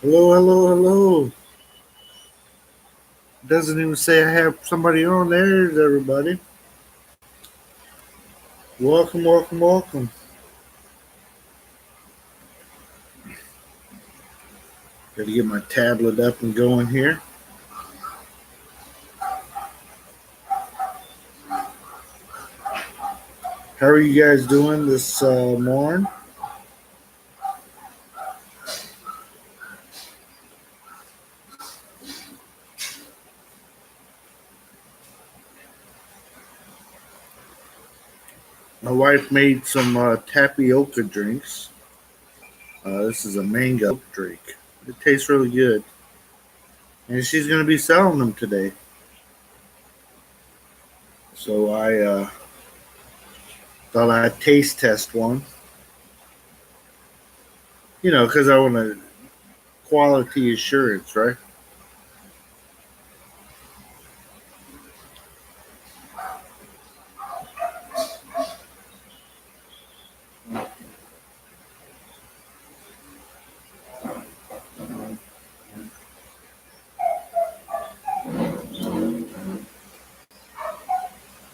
Hello, hello, hello. Doesn't even say I have somebody on. There's everybody. Welcome, welcome, welcome. Got to get my tablet up and going here. How are you guys doing this morning? My wife made some tapioca drinks. This is a mango drink. It tastes really good. And she's going to be selling them today. So I thought I'd taste test one. Because I want a quality assurance, right?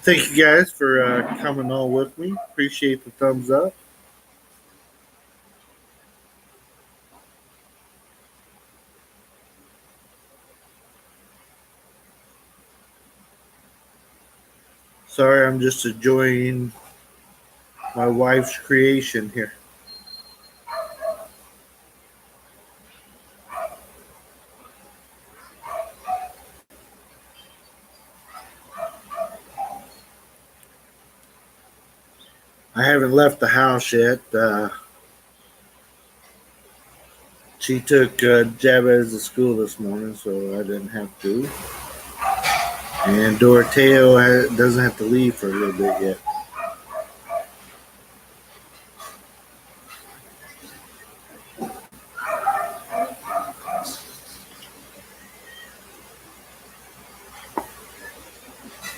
Thank you guys for coming on with me. Appreciate the thumbs up. Sorry, I'm just enjoying my wife's creation here. I haven't left the house yet. She took Jabez to school this morning, so I didn't have to. And Doroteo doesn't have to leave for a little bit yet.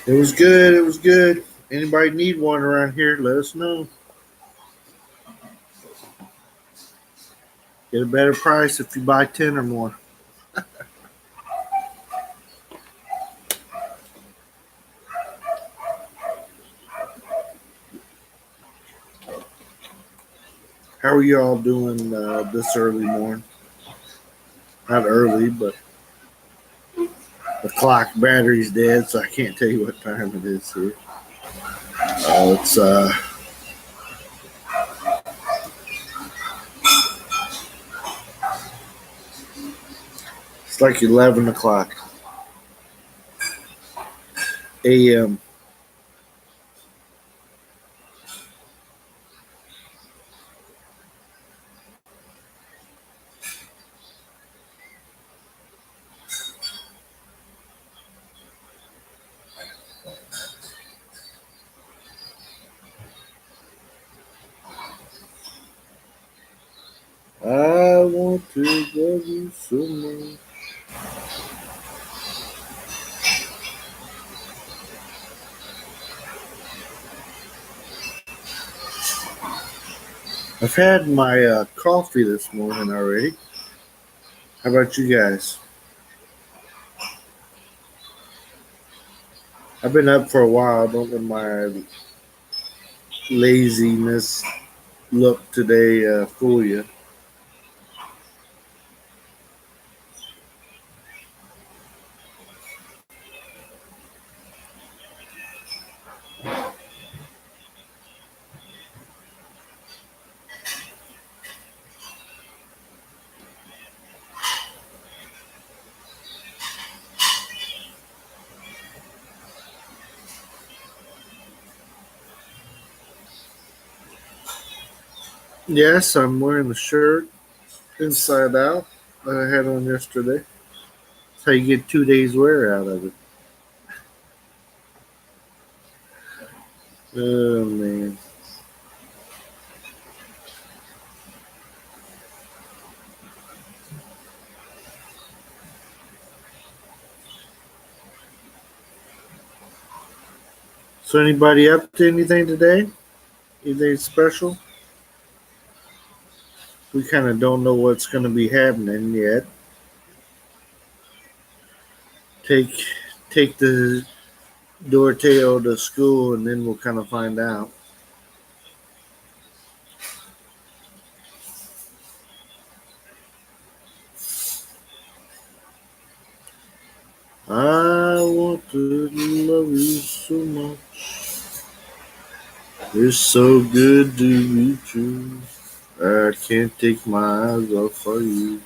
It was good. It was good. Anybody need one around here, let us know. Get a better price if you buy 10 or more. How are you all doing this early morning? Not early, but the clock battery's dead, so I can't tell you what time it is here. It's it's like 11 o'clock a.m. I want to love you so much. I've had my coffee this morning already. How about you guys? I've been up for a while. Don't let my laziness look today fool you. Yes, I'm wearing the shirt inside out that I had on yesterday. That's how you get 2 days wear out of it. Oh man. So anybody up to anything today? Anything special? we kind of don't know what's going to be happening yet. Take take the Doroteo to school, and then we'll kind of find out. I want to love you so much. It's so good to be true. I can't take my eyes off of you.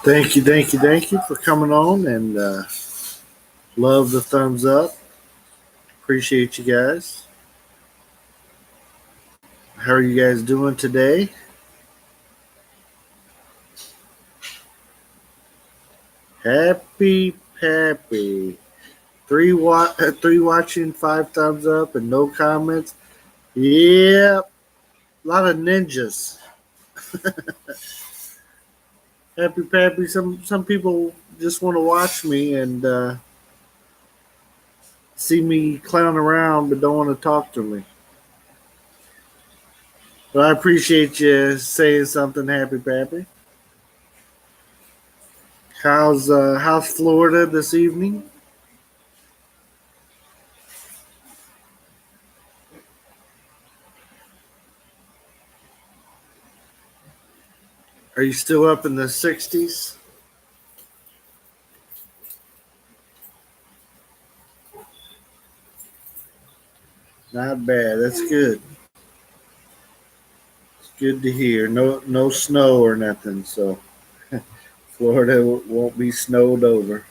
Thank you for coming on, and love the thumbs up. Appreciate you guys. How are you guys doing today? Happy Pappy. Three watching, 5 thumbs up, and no comments. Yep, a lot of ninjas. Happy Pappy. Some people just want to watch me and see me clown around, but don't want to talk to me. But I appreciate you saying something, Happy Pappy. How's Florida this evening? Are you still up in the 60s? Not bad. That's good. It's good to hear. No snow or nothing. So Florida won't be snowed over.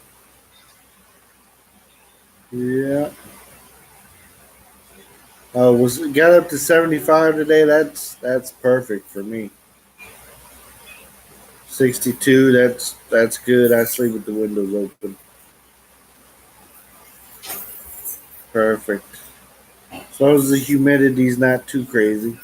Yeah. Was got up to 75 today. That's perfect for me. 62. That's good. I sleep with the windows open. Perfect. As long as the humidity's not too crazy.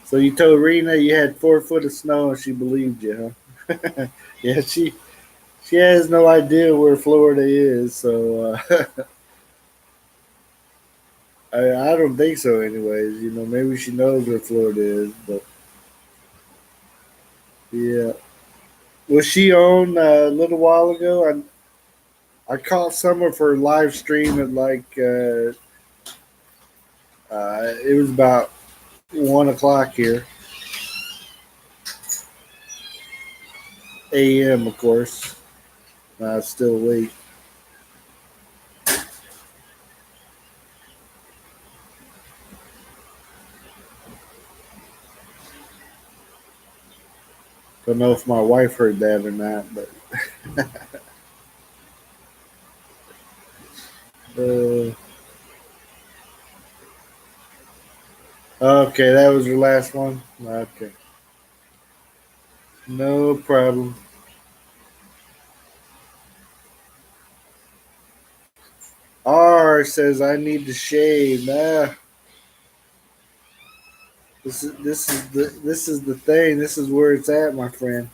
So you told Rena you had 4 foot of snow and she believed you, huh? Yeah, she has no idea where Florida is, so I don't think so. Anyways, maybe she knows where Florida is, but yeah. Was she on a little while ago? I caught some of her live stream at it was about 1 o'clock here, a.m. of course. I was still awake. Don't know if my wife heard that or not, but uh, okay, that was your last one. Okay, no problem. R says I need to shave. This is the thing. This is where it's at, my friend.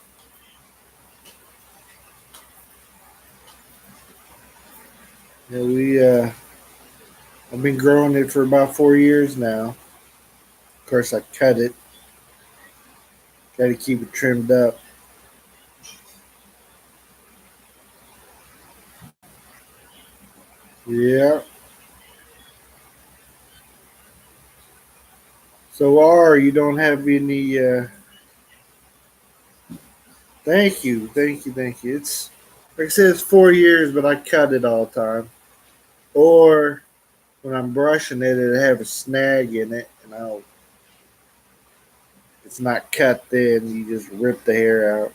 Yeah, I've been growing it for about 4 years now. Of course, I cut it. Got to keep it trimmed up. Yeah. So, R, you don't have any. Thank you, thank you, thank you. It's like I said, it's 4 years, but I cut it all the time. Or when I'm brushing it, it'll have a snag in it, and it's not cut. Then you just rip the hair out.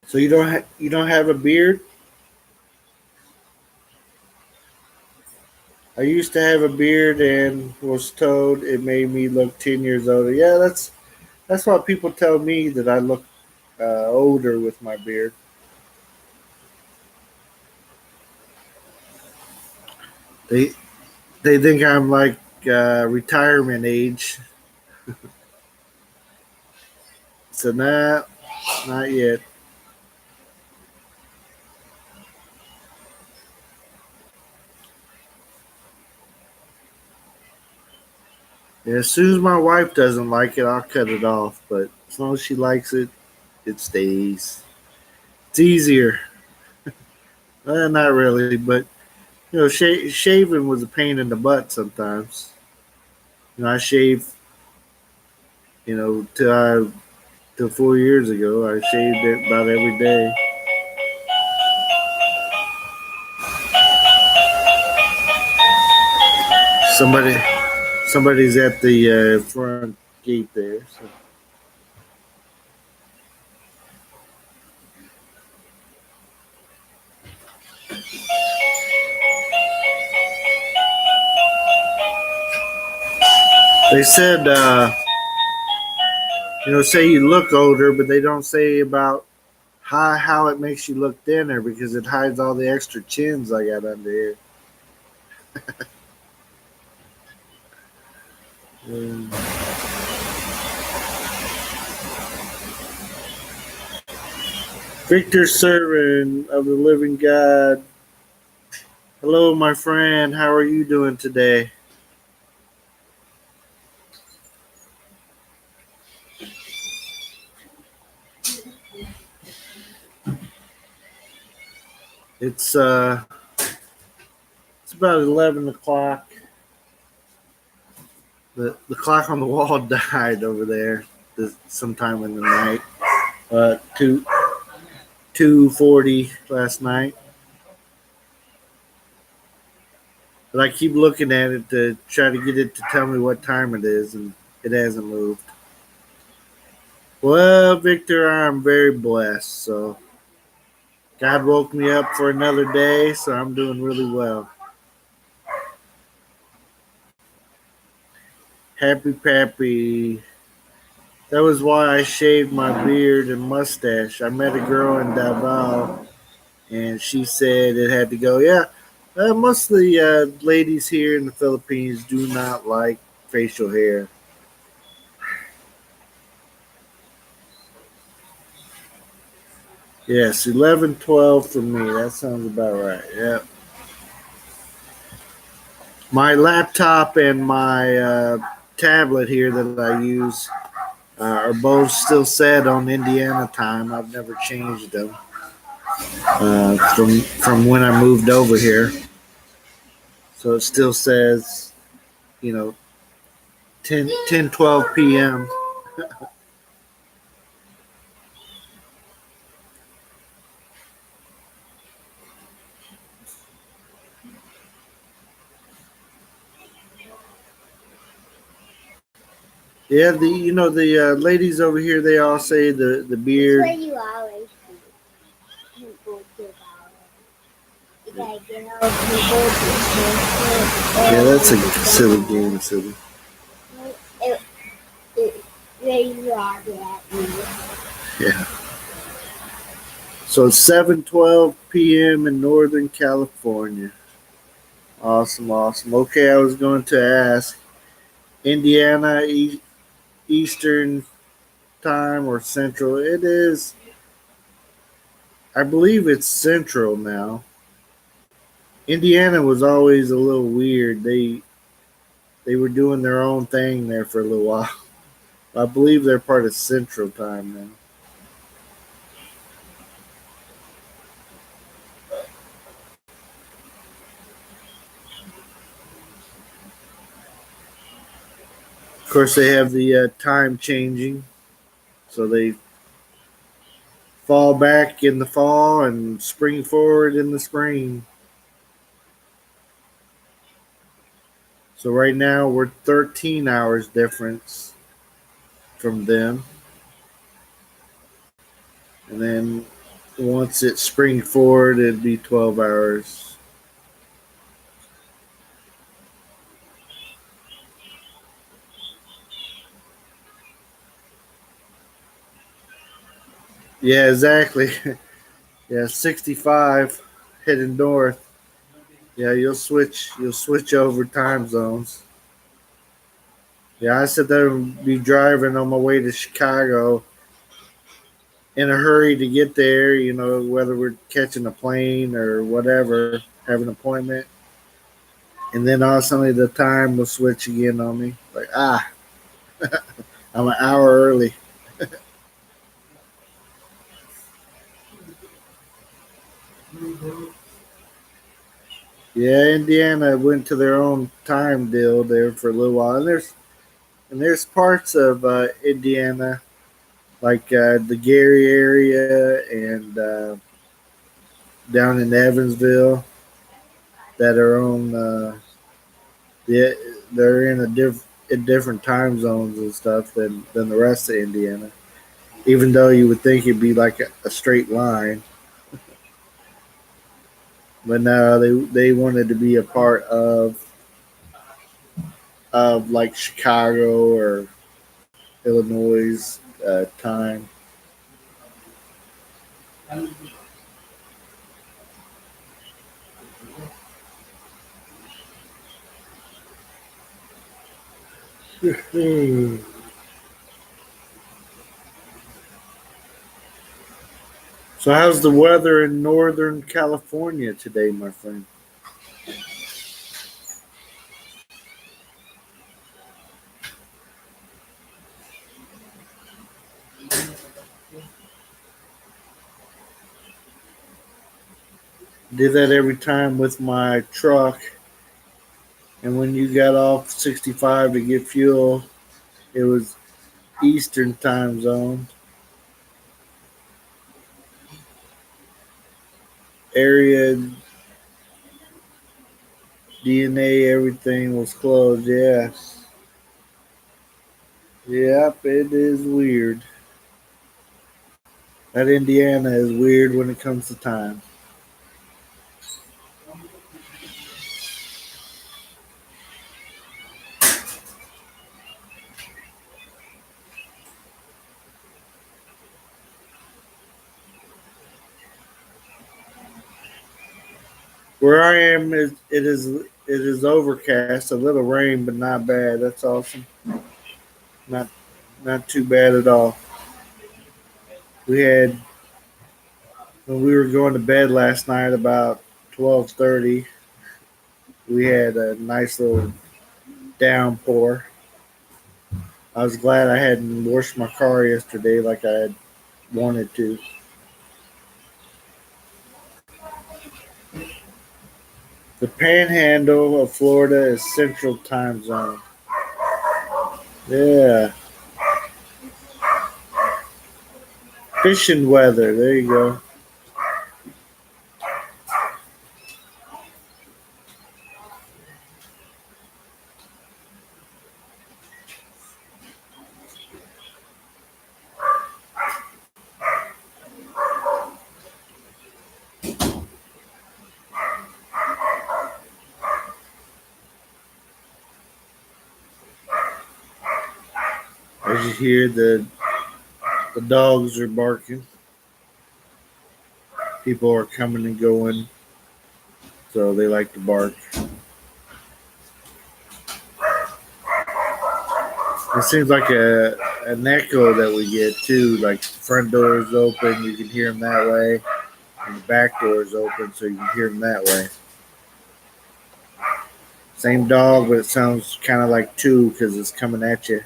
So you don't have a beard. I used to have a beard and was told it made me look 10 years older. Yeah, that's what people tell me, that I look older with my beard. They they think I'm like retirement age. So nah, not yet. Yeah, as soon as my wife doesn't like it, I'll cut it off. But as long as she likes it, it stays. It's easier. Not really, but shaving was a pain in the butt sometimes. I shave, till 4 years ago. I shaved it about every day. Somebody, somebody's at the front gate there. So. They said, say you look older, but they don't say about how it makes you look thinner because it hides all the extra chins I got under here. Mm. Victor, servant of the living God. Hello, my friend. How are you doing today? It's uh, it's about 11 o'clock. The clock on the wall died over there sometime in the night. 2:40 last night. But I keep looking at it to try to get it to tell me what time it is, and it hasn't moved. Well, Victor, I'm very blessed. So God woke me up for another day, so I'm doing really well. Happy Pappy. That was why I shaved my beard and mustache. I met a girl in Davao, and she said it had to go. Yeah, most of the ladies here in the Philippines do not like facial hair. Yes, 11:12 for me. That sounds about right. Yeah. My laptop and my tablet here that I use are both still set on Indiana time. I've never changed them from when I moved over here. So it still says, you know, 10:12 p.m. Yeah, the ladies over here, they all say the beard. That's where you always do. You go to you gotta get out of the boat. Yeah, that's a silly game, silly. Where you are at me. Yeah. So 7:12 p.m. in Northern California. Awesome, awesome. Okay, I was going to ask Indiana Eastern time or Central. It is, I believe it's Central now. Indiana was always a little weird. They were doing their own thing there for a little while. I believe they're part of Central Time now. Of course, they have the time changing, so they fall back in the fall and spring forward in the spring. So right now we're 13 hours difference from them, and then once it spring forward, it'd be 12 hours. Yeah, exactly. Yeah, 65 heading north. Yeah, you'll switch over time zones. Yeah, I said that I'd be driving on my way to Chicago in a hurry to get there, whether we're catching a plane or whatever, have an appointment. And then all of a sudden the time will switch again on me. Like, I'm an hour early. Yeah, Indiana went to their own time deal there for a little while. And there's parts of Indiana, like the Gary area and down in Evansville, that are on. Yeah, they're in different time zones and stuff than the rest of Indiana. Even though you would think it'd be like a straight line, but no, they wanted to be a part of like Chicago or Illinois time. Hmm. So how's the weather in Northern California today, my friend? Did that every time with my truck, and when you got off 65 to get fuel, it was Eastern time zone. Area DNA, everything was closed. Yeah. Yep, it is weird. That Indiana is weird when it comes to time. Where I am, it is overcast, a little rain, but not bad. That's awesome. Not not too bad at all. We had when we were going to bed last night about 12:30. We had a nice little downpour. I was glad I hadn't washed my car yesterday like I had wanted to. The Panhandle of Florida is Central Time Zone. Yeah, fishing weather. There you go. As you hear, the dogs are barking. People are coming and going, so they like to bark. It seems like an echo that we get too. Like the front door is open, you can hear them that way, and the back door is open, so you can hear them that way. Same dog, but it sounds kind of like two because it's coming at you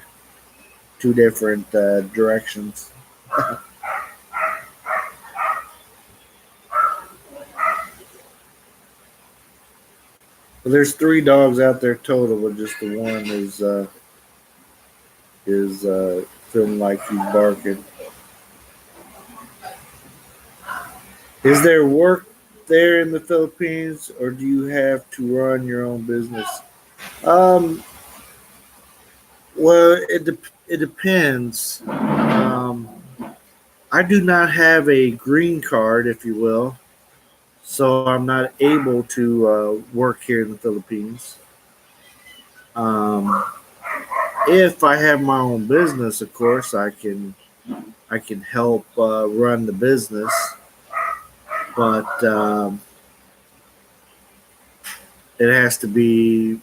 two different directions. Well, there's 3 dogs out there total, but just the one is feeling like he's barking. Is there work there in the Philippines, or do you have to run your own business? Um, well, it depends. I do not have a green card, if you will, so I'm not able to work here in the Philippines. Um, if I have my own business, of course, I can help run the business, but it has to be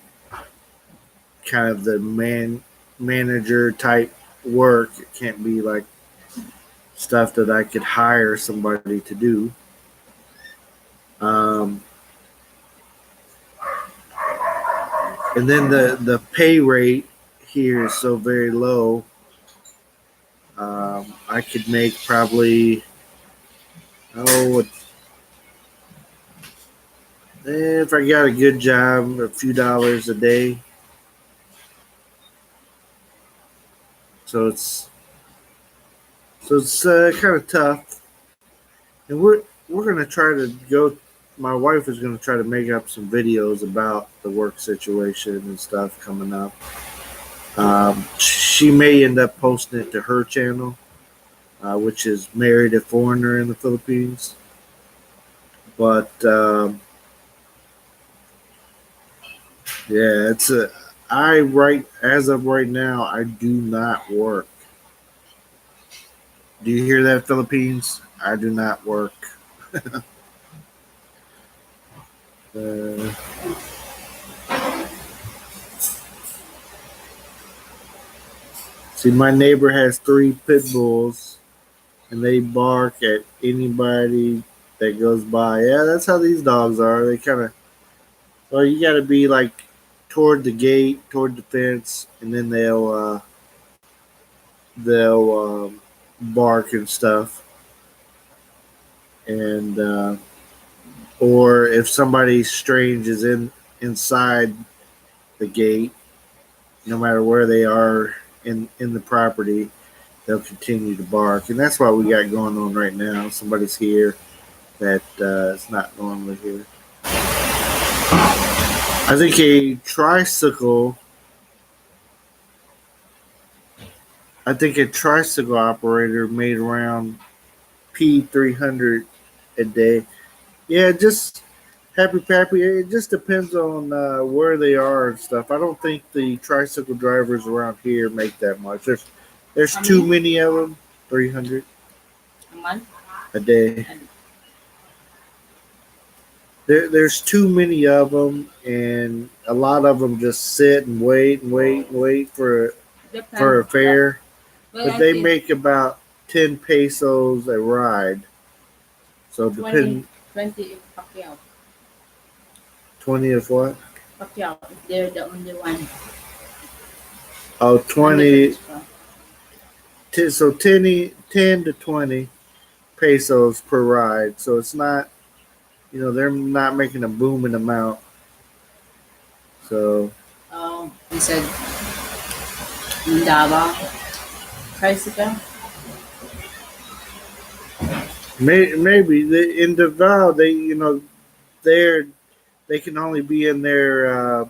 kind of the manager type work. It can't be like stuff that I could hire somebody to do. Um, and then the pay rate here is so very low. I could make probably oh if I got a good job, a few dollars a day. So it's kind of tough, and we're gonna try to go. My wife is gonna try to make up some videos about the work situation and stuff coming up. She may end up posting it to her channel, which is Married a Foreigner in the Philippines. But yeah, it's a. I right as of right now, I do not work. Do you hear that, Philippines? I do not work. Uh, See, my neighbor has 3 pit bulls, and they bark at anybody that goes by. Yeah, that's how these dogs are. They kind of, well, you got to be like toward the gate, toward the fence, and then they'll bark and stuff. And or if somebody strange is inside the gate, no matter where they are in the property, they'll continue to bark, and that's what we got going on right now. Somebody's here that is not normally here. I think a tricycle. I think a tricycle operator made around P300 a day. Yeah, just happy pappy. It just depends on where they are and stuff. I don't think the tricycle drivers around here make that much. There's too many of them. 300 a month. a day. There's too many of them, and a lot of them just sit and wait and wait and wait for a fare. Well, But they make about 10 pesos a ride. So 20, depending 20 if Pacquiao. 20 of what? Pacquiao, if they're the only one. Oh, 20. Extra. So 10 to 20 pesos per ride. So it's not, they're not making a booming amount. So He said, Mindava, tricycle. maybe in Davao, they can only be in their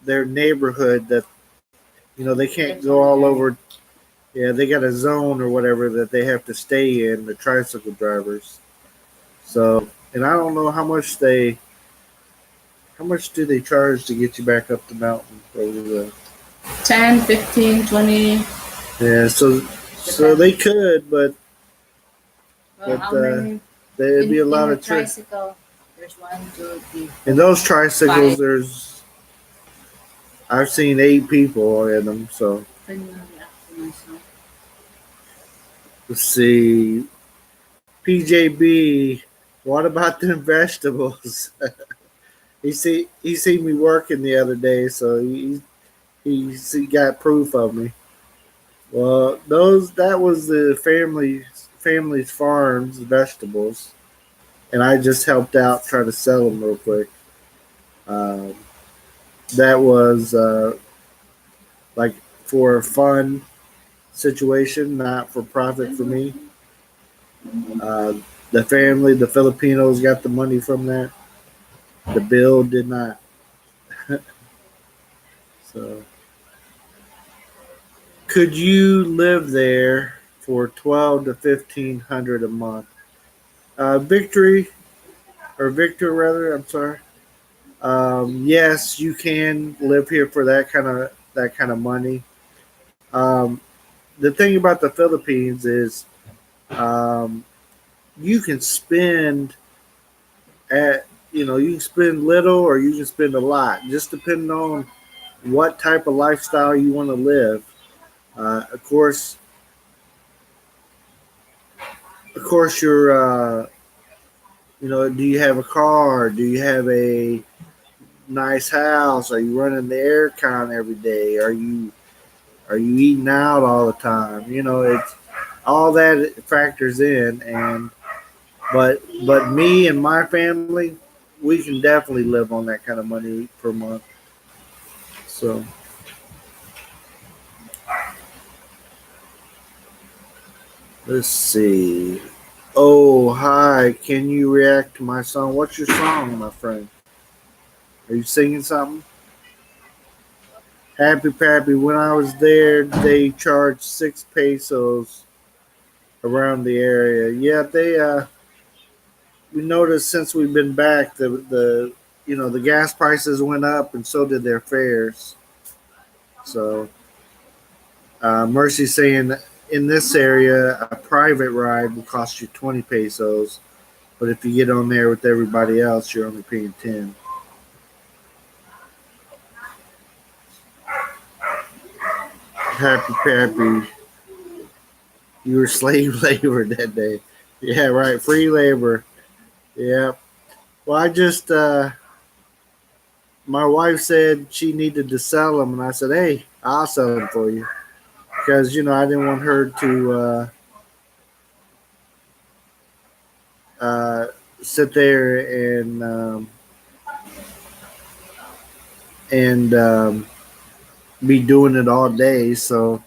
neighborhood. That they can't go all over. Yeah, they got a zone or whatever that they have to stay in, the tricycle drivers. So, and I don't know how much do they charge to get you back up the mountain over the 10, 15, 20. Yeah, so they could, but Well, how many? there'd be a lot in of tricycle. There's 1, 2, 3. In those tricycles, 5. I've seen 8 people in them. So let's see, PJB. What about them vegetables? he seen me working the other day, so he got proof of me. Well, that was the family's farms, vegetables, and I just helped out try to sell them real quick. Um, that was like for a fun situation, not for profit for me. Uh, the family, the Filipinos, got the money from that. The bill did not. So, could you live there for 12 to 1500 a month? Victory or Victor rather. I'm sorry. Yes, you can live here for that kind of money. Um, the thing about the Philippines is um, you can spend at you can spend little or you can spend a lot, just depending on what type of lifestyle you want to live. Of course, you're do you have a car? Do you have a nice house? Are you running the aircon every day? Are you eating out all the time? It's all that factors in, and but me and my family, we can definitely live on that kind of money per month. So let's see. Oh, hi. Can you react to my song? What's your song, my friend? Are you singing something? Happy Pappy. When I was there, they charged 6 pesos around the area. Yeah, we noticed since we've been back, the gas prices went up, and so did their fares. So Mercy saying in this area, a private ride will cost you 20 pesos, but if you get on there with everybody else, you're only paying 10. Happy Pappy, you were slave labor that day. Yeah, right. Free labor. Yeah. Well, my wife said she needed to sell them, and I said, hey, I'll sell them for you. Because, I didn't want her to uh, sit there and be doing it all day. So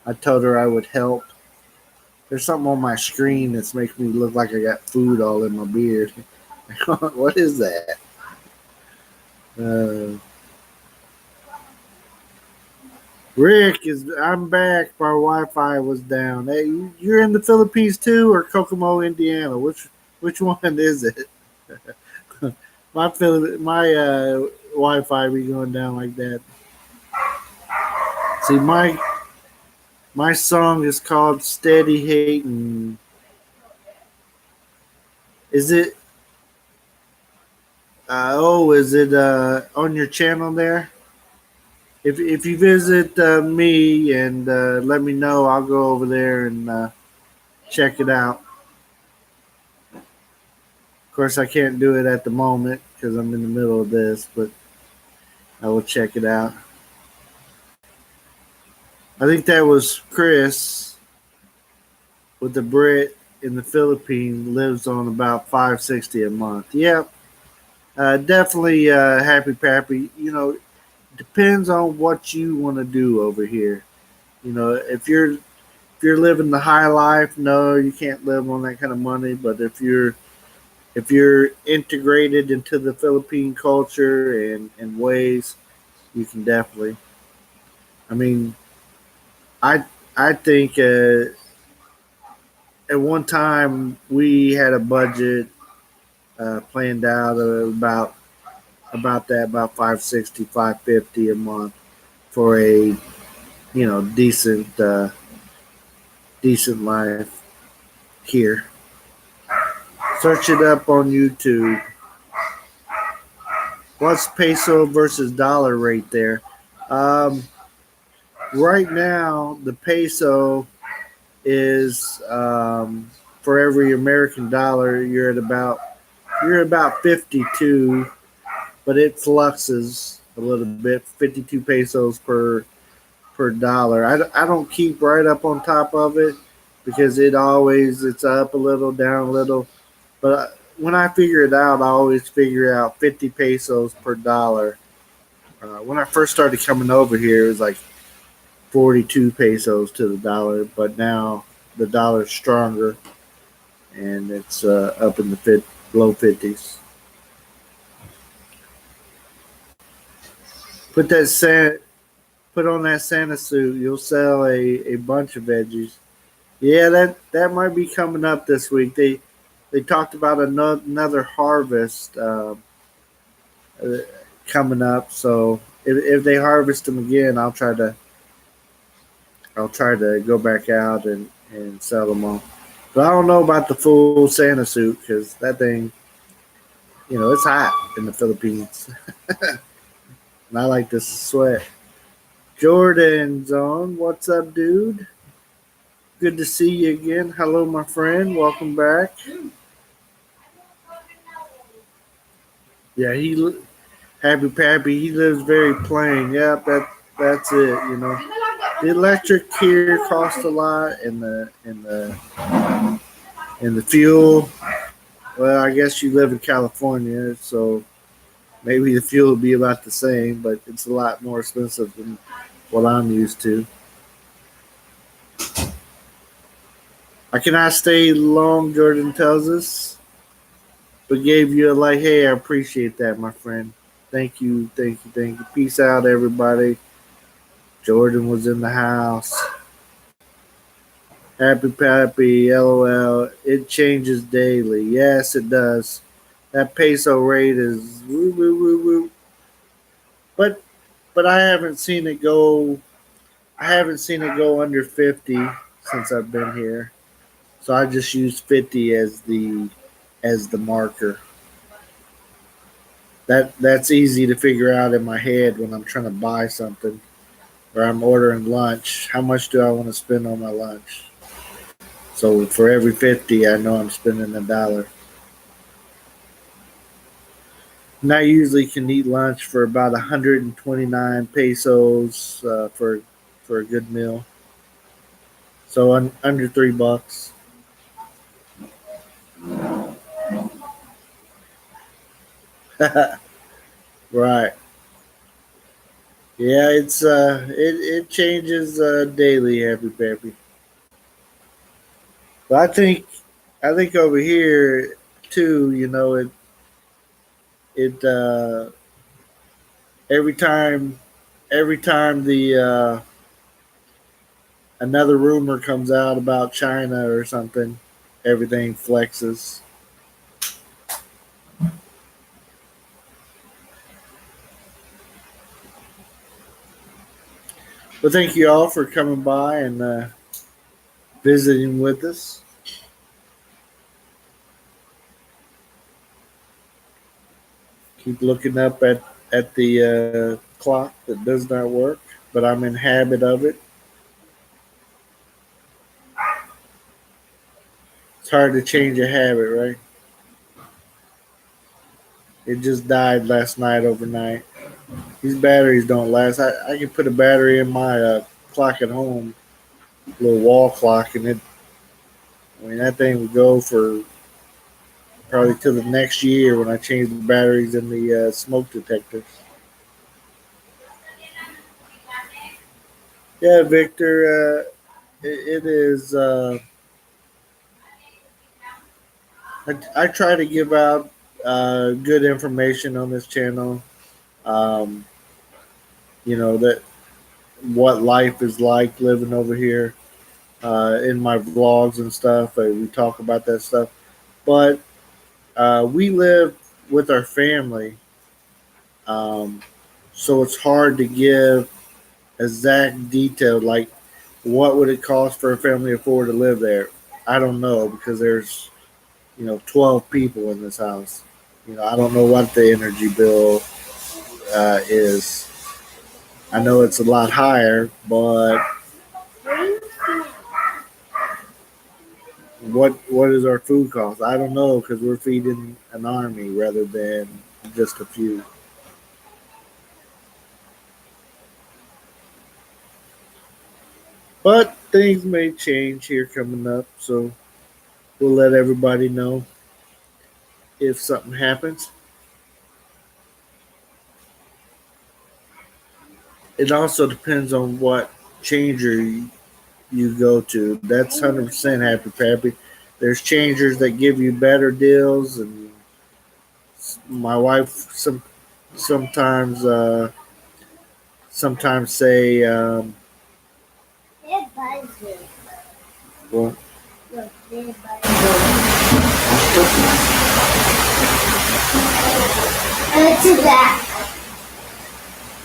I told her I would help. There's something on my screen that's making me look like I got food all in my beard. What is that? Uh, Rick is. I'm back. My Wi-Fi was down. Hey, you're in the Philippines too, or Kokomo, Indiana? Which one is it? My Wi-Fi be going down like that. See, my song is called "Steady Hating." Is it? Is it on your channel there? If you visit me and let me know, I'll go over there and check it out. Of course, I can't do it at the moment because I'm in the middle of this, but I will check it out. I think that was Chris with the Brit in the Philippines lives on about 560 a month. Yep, definitely happy pappy. Depends on what you want to do over here. If you're living the high life, no, you can't live on that kind of money. But if you're integrated into the Philippine culture and ways, you can definitely. I mean, I I think at one time we had a budget planned out of about 560, 550 a month for a decent life here. Search it up on YouTube. What's peso versus dollar rate there? Um, right now, the peso is for every American dollar, you're about 52, but it fluxes a little bit. 52 pesos per dollar. I don't keep right up on top of it because it's up a little, down a little. But when I figure it out, I always figure out 50 pesos per dollar. When I first started coming over here, it was like 42 pesos to the dollar, but now the dollar's stronger and it's up in the low 50s. Put that Santa, put on that Santa suit. You'll sell a bunch of veggies. Yeah, that might be coming up this week. They talked about another harvest uh, coming up. So if they harvest them again, I'll try to go back out and sell them all. But I don't know about the full Santa suit because that thing, it's hot in the Philippines, and I like to sweat. Jordan's on. What's up, dude? Good to see you again. Hello, my friend. Welcome back. Yeah, Happy Pappy. He lives very plain. Yep, that's it. The electric here costs a lot, and the fuel. Well, I guess you live in California, so maybe the fuel will be about the same, but it's a lot more expensive than what I'm used to. I cannot stay long, Jordan tells us, but gave you a like. Hey, I appreciate that, my friend. Thank you, thank you, thank you. Peace out, everybody. Jordan was in the house. Happy Pappy, LOL. It changes daily. Yes, it does. That peso rate is woo woo woo woo. But I haven't seen it go. I haven't seen it go under 50 since I've been here. So I just use 50 as the marker. That's easy to figure out in my head when I'm trying to buy something or I'm ordering lunch. How much do I want to spend on my lunch? So for every 50, I know I'm spending $1. And I usually can eat lunch for about 129 pesos for a good meal. So under $3. Right. Yeah, it changes daily, Happy Pappy. But I think over here too, it every time the another rumor comes out about China or something, everything flexes. But thank you all for coming by and visiting with us. Keep looking up at the clock that does not work, but I'm in habit of it. It's hard to change a habit, right? It just died last night overnight. These batteries don't last. I can put a battery in my clock at home, little wall clock, and that thing would go for probably till the next year when I change the batteries in the smoke detectors. Yeah, Victor, it is. I try to give out good information on this channel. Um, that what life is like living over here in my vlogs and stuff. We talk about that stuff, but we live with our family, um, so it's hard to give exact detail. Like, what would it cost for a family of four to live there? I don't know because there's 12 people in this house. I don't know what the energy bill is. I know it's a lot higher, but what is our food cost? I don't know because we're feeding an army rather than just a few. But things may change here coming up, so we'll let everybody know if something happens. It also depends on what changer you go to. That's 100% happy pappy. There's changers that give you better deals, and my wife sometimes sometimes say, They're buzzing. well, Look, they're buzzing. What's that?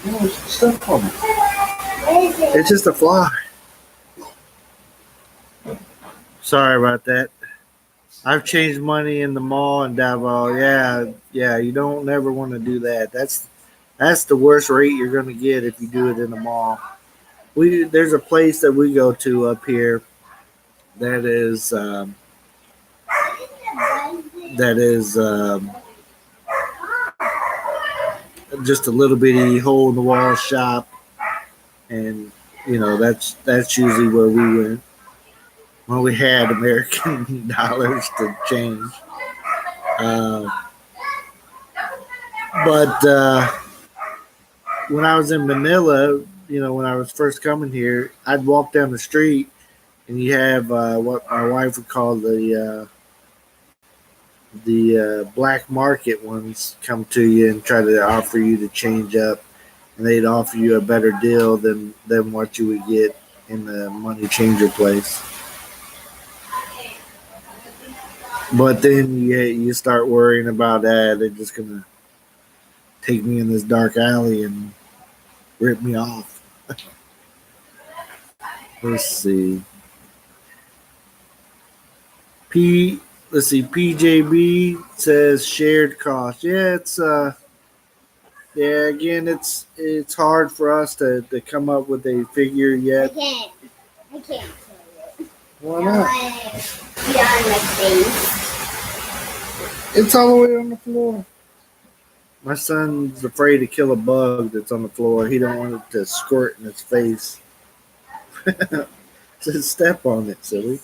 no, stuff on it. What is it? It's just a fly. Sorry about that. I've changed money in the mall in Davao. Yeah, you don't never want to do that. That's the worst rate you're going to get if you do it in the mall. There's a place that we go to up here that is that is just a little bitty hole in the wall shop, and that's usually where we went when we had American dollars to change. Uh, but when I was in Manila, when I was first coming here, I'd walk down the street and you have what my wife would call the black market ones come to you and try to offer you to change up, and they'd offer you a better deal than what you would get in the money changer place. But then you start worrying about that. They're just gonna take me in this dark alley and rip me off. Let's see. Let's see. PJB says shared cost. Yeah, again, it's hard for us to come up with a figure yet. I can't tell you. Why not? Be on my face. It's all the way on the floor. My son's afraid to kill a bug that's on the floor. He don't want it to squirt in his face. Just step on it, silly.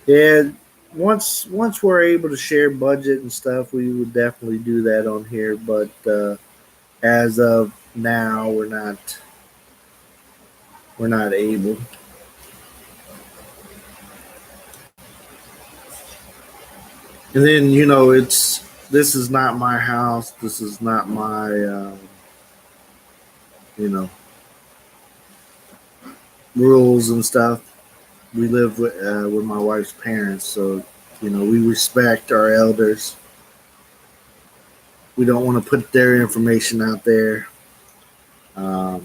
Yeah, once we're able to share budget and stuff, we would definitely do that on here. But as of now, we're not able. And then this is not my house. This is not my rules and stuff. We live with my wife's parents, so we respect our elders. We don't want to put their information out there. Uh,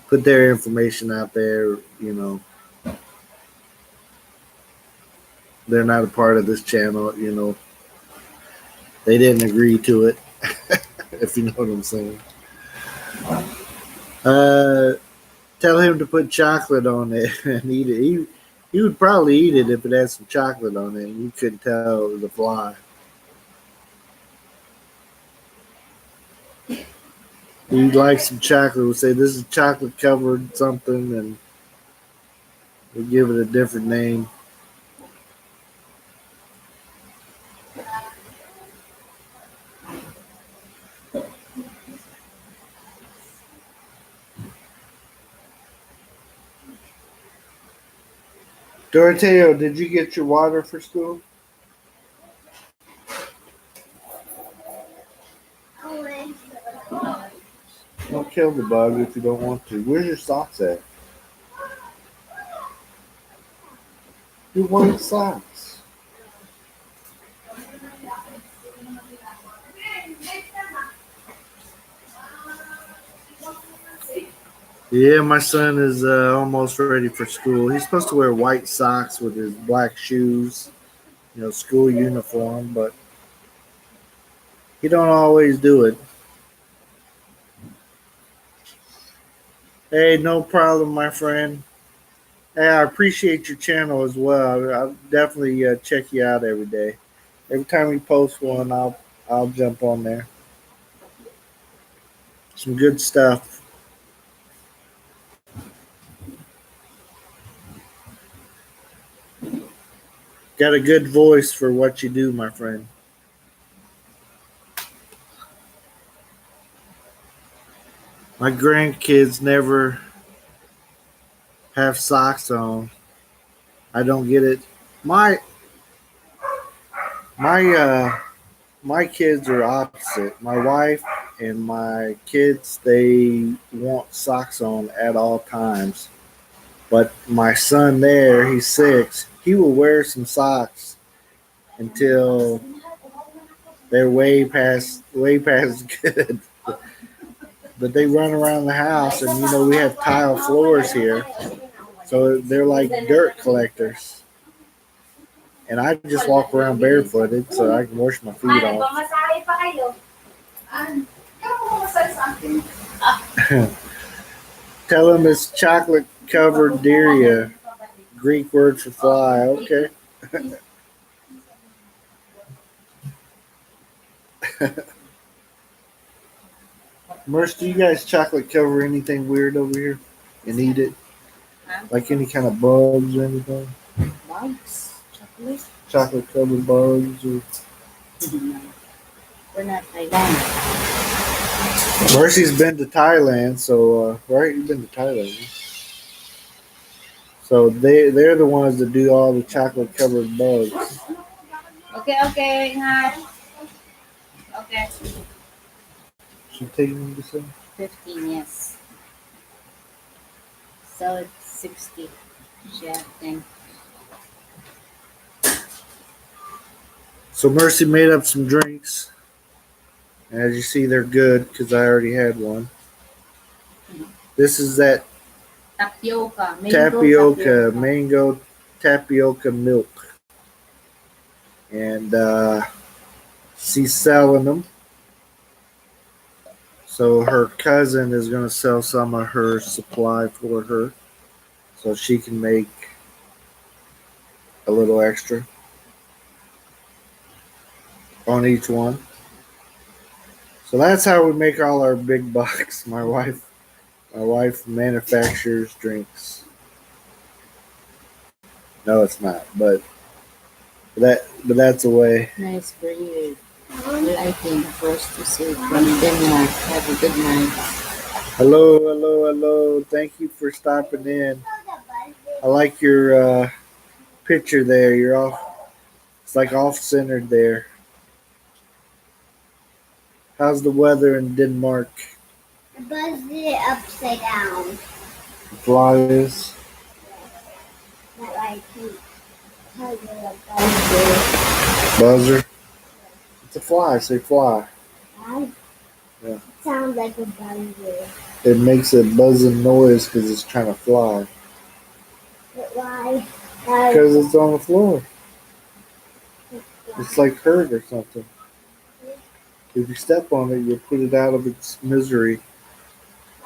put their information out there. They're not a part of this channel. They didn't agree to it. If you know what I'm saying. Tell him to put chocolate on it and eat it. He would probably eat it if it had some chocolate on it. You couldn't tell it was a fly. He'd like some chocolate. We'll say this is chocolate covered something, and we'll give it a different name. Doroteo, did you get your water for school? Don't kill the bug if you don't want to. Where's your socks at? Your white socks. Yeah, my son is almost ready for school. He's supposed to wear white socks with his black shoes, school uniform, but he don't always do it. Hey, no problem, my friend. Hey, I appreciate your channel as well. I'll definitely check you out every day. Every time he posts one, I'll jump on there. Some good stuff. Got a good voice for what you do, my friend. My grandkids never have socks on. I don't get it. My my my kids are opposite. My wife and my kids, they want socks on at all times. But my son there, he's 6. He will wear some socks until they're way past good. But they run around the house, and we have tile floors here, so they're like dirt collectors. And I just walk around barefooted so I can wash my feet off. Tell them it's chocolate covered diria, Greek word for fly. Okay. Merce, do you guys chocolate cover anything weird over here and eat it? Like any kind of bugs or anything? Bugs? Chocolate? Chocolate covered bugs or No. We're not Thailand. Mercy's been to Thailand, so right, you've been to Thailand. So they're the ones that do all the chocolate covered bugs. Okay, ingat. Okay. She taking them to say? 15, yes. So it's 60. Yeah, thank. So Mercy made up some drinks. And as you see, they're good because I already had one. This is that Tapioca. mango tapioca milk. And she's selling them. So her cousin is going to sell some of her supply for her so she can make a little extra on each one. So that's how we make all our big bucks. My wife manufactures drinks. No, it's not, but that's a way. Nice for you. Lighting first to see from Denmark. Have a good night. Hello. Thank you for stopping in. I like your picture there. You're off. It's like off centered there. How's the weather in Denmark? The buzz is upside down. The fly is. Not like you. How you a buzz Buzzer. It's a fly. Say fly. is. Yeah. It sounds like a buzz. It makes a buzzing noise because it's trying to fly. But why? Because it's on the floor. It's like hurt or something. If you step on it, you'll put it out of its misery.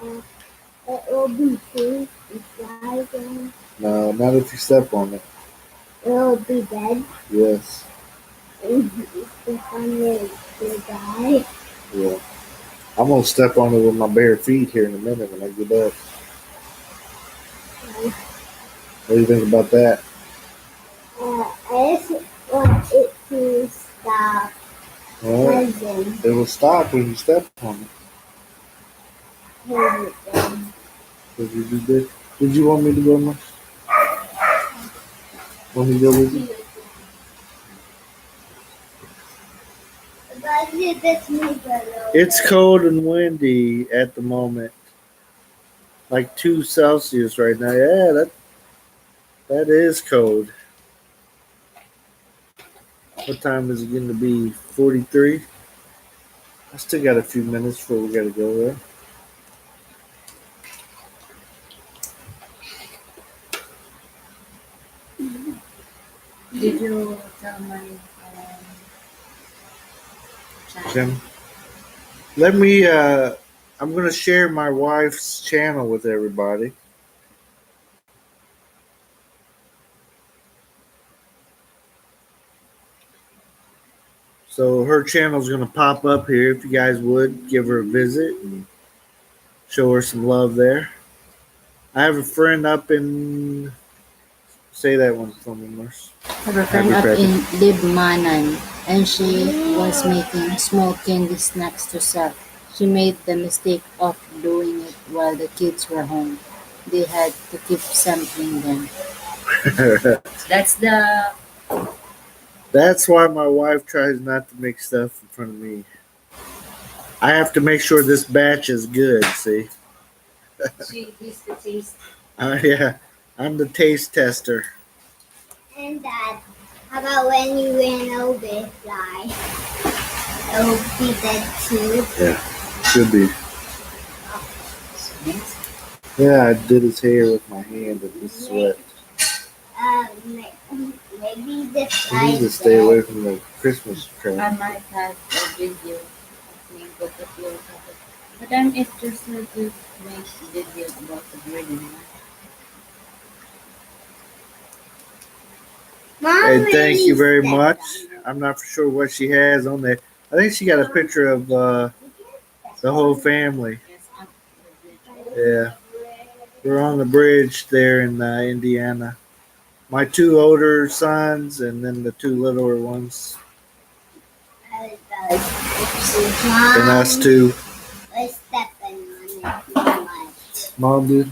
It will be free. It flies and No, not if you step on it. it will be dead. Yes. If I'm ready to die. Yeah. I'm going to step on it with my bare feet here in a minute when I get up. What do you think about that? I just want it to stop Well, buzzing. it will stop when you step on it. Hold it down. Did you want me to go, Mark? Want me to go with you? The buzz is just me, brother. It's cold and windy at the moment. Like 2 Celsius right now. Yeah, that is cold. What time is it going to be? 43? I still got a few minutes before we got to go there. Did you tell my Jim, let me, I'm going to share my wife's channel with everybody. So her channel's gonna pop up here. If you guys would give her a visit and show her some love there. I have a friend up in. Say that one for me, Mars. I have a friend up in Libmanan, and she was making small candy snacks to sell. She made the mistake of doing it while the kids were home. They had to keep sampling them. That's the That's why my wife tries not to make stuff in front of me. I have to make sure this batch is good. See, she used to taste. yeah, I'm the taste tester. And Dad, how about when you ran over fly? It'll be dead too. Yeah, should be. Yeah, I did his hair with my hand and he sweat. Maybe the He fly. needs to stay away from the Christmas I crap. might have a video of me with the floor cover. But I'm interested to make a video about the breeding. Mom Hey, thank you very stepped much. on it. I'm not for sure what she has on there. I think she got a picture of the whole family. Yes, on the video. Yeah, we're on the bridge there in Indiana. My two older sons and then the two littler ones, and Mom us two. was stepping on it too much. Mom did.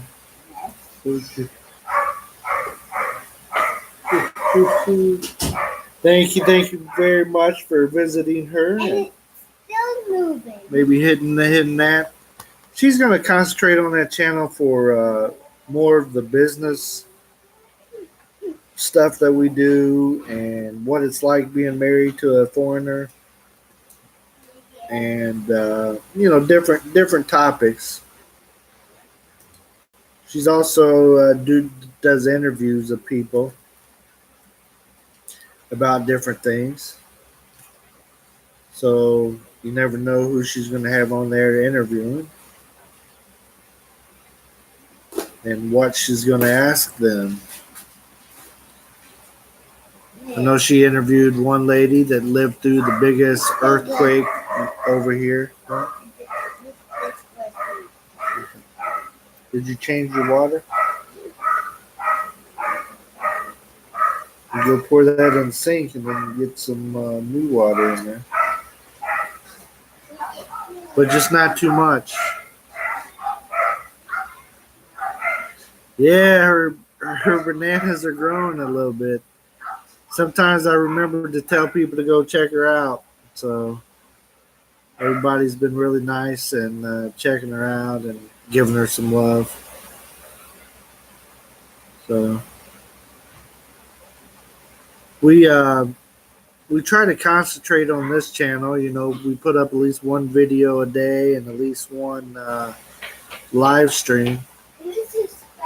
Thank you very much for visiting her. And it's still moving. Maybe hitting that. She's gonna concentrate on that channel for more of the business stuff that we do and what it's like being married to a foreigner, and different topics. She's also does interviews of people about different things. So you never know who she's going to have on there interviewing and what she's going to ask them. I know she interviewed one lady that lived through the biggest earthquake over here. Did you change your water? You go pour that in the sink and then get some new water in there. But just not too much. Yeah, her bananas are growing a little bit. Sometimes I remember to tell people to go check her out. So everybody's been really nice and checking her out and giving her some love. So we try to concentrate on this channel. You know, we put up at least one video a day and at least one live stream.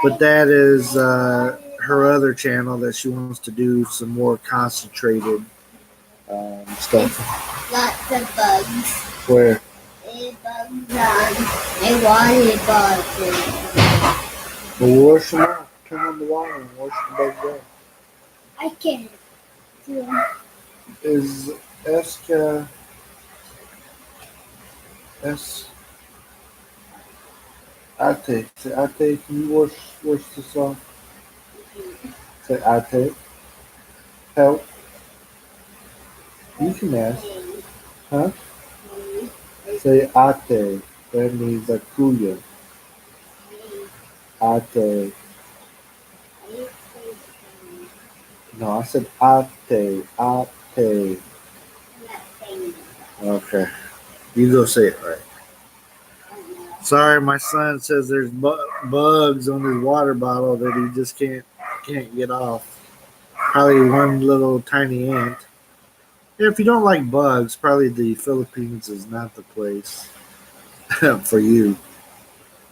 But that is her other channel that she wants to do some more concentrated stuff. Lots of bugs. Where? Bugs and water bugs. Well, wash them out. Turn on the water and wash the bugs out. I can't do it. Is Eska S Ate? Say Ate, can you wash this off? Say Ate. Help. You can ask. Huh? Say Ate. That means Akuya. Ate. No, I said Ate. Ate. Okay. You go say it right. Sorry, my son says there's bugs on his water bottle that he just can't get off. Probably one little tiny ant. Yeah, if you don't like bugs, probably the Philippines is not the place for you.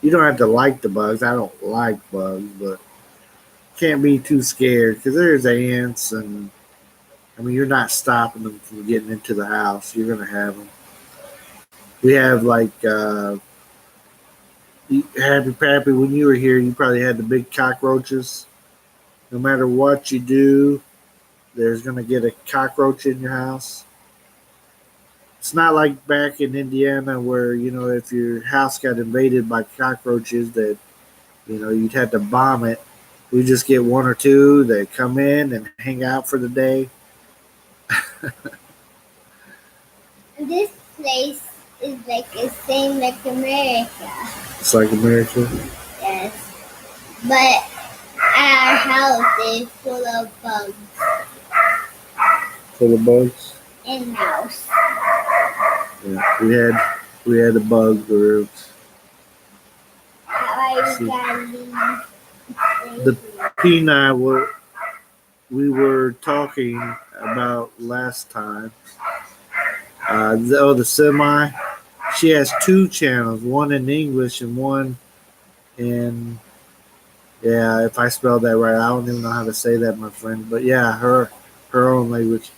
You don't have to like the bugs. I don't like bugs, but can't be too scared because there's ants, and I mean, you're not stopping them from getting into the house. You're gonna have them. We have like Happy Pappy. When you were here, you probably had the big cockroaches. No matter what you do, there's gonna get a cockroach in your house. It's not like back in Indiana where, if your house got invaded by cockroaches that, you'd have to bomb it. We just get one or two that come in and hang out for the day. This place is like the same like America. It's like America. Yes. But our house is full of bugs Full of bugs. in house. Yeah, we had a bug or Why see. you gotta leave? The P and I we were talking about last time. The semi. She has two channels, one in English and one in, yeah, if I spelled that right, I don't even know how to say that, my friend. But yeah, her own language.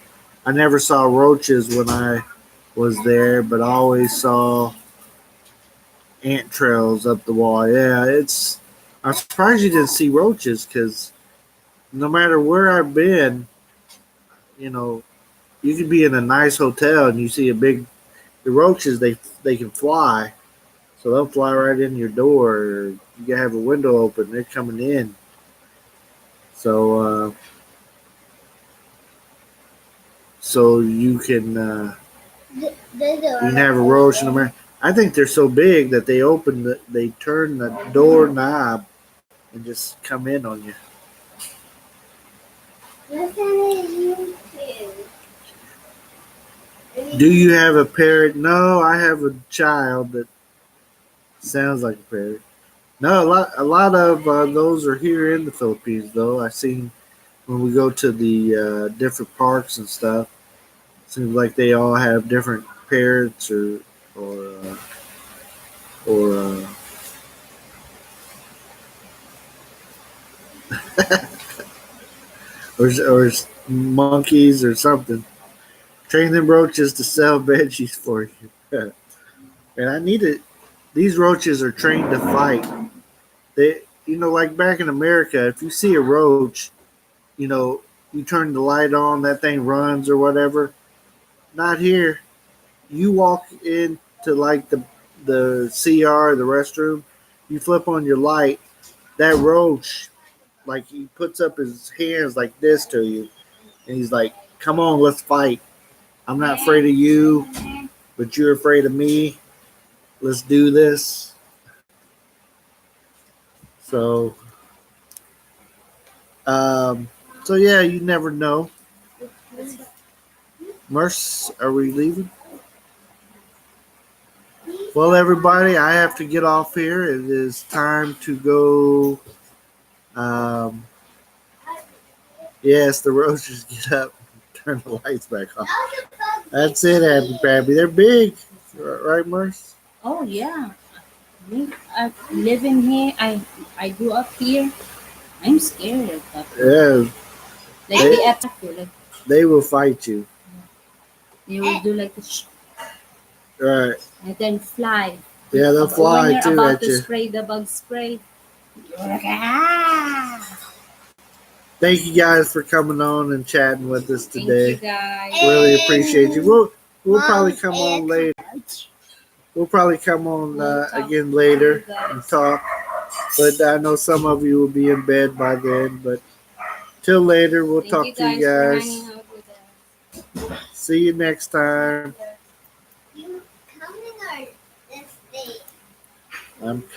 I never saw roaches when I was there, but I always saw ant trails up the wall. Yeah, I'm surprised you didn't see roaches because no matter where I've been, you know, you could be in a nice hotel and you see the roaches. They can fly, so they'll fly right in your door. Or you can have a window open; they're coming in. So so you can have a roach in America. I think they're so big that they turn the door knob and just come in on you. Listen to YouTube. Do you have a parrot? No, I have a child that sounds like a parrot. No, a lot of those are here in the Philippines, though. I've seen when we go to the different parks and stuff. Seems like they all have different parrots or uh, or or monkeys or something. Train them roaches to sell veggies for you. And I need it. These roaches are trained to fight. They, like back in America, if you see a roach, you know, you turn the light on, that thing runs or whatever. Not here. You walk into like the CR, the restroom, you flip on your light, that roach, like he puts up his hands like this to you, and he's like, "Come on, let's fight. I'm not afraid of you, but you're afraid of me. Let's do this." So, um, so yeah, you never know. Merce, are we leaving? Well, everybody, I have to get off here. It is time to go. Um, yes, the roaches get up, turn the lights back on. That's it, Happy Pappy. They're big, right, Merce? Oh yeah. I live in here. I grew up here. I'm scared of that. Yeah, Like they attack you. Like they will fight you. they will do like this Right. and then fly. Yeah, they'll When fly you're too about at to you. spray the bug spray, you're like ah. Thank you guys for coming on and chatting with us Thank you today. guys. Really appreciate you. We'll probably come on later. We'll probably come on We'll talk again to later you guys. and talk. But I know some of you will be in bed by then. But till later, we'll Thank talk you to you guys for guys. hanging out with us. See you next time. You coming or this day? I'm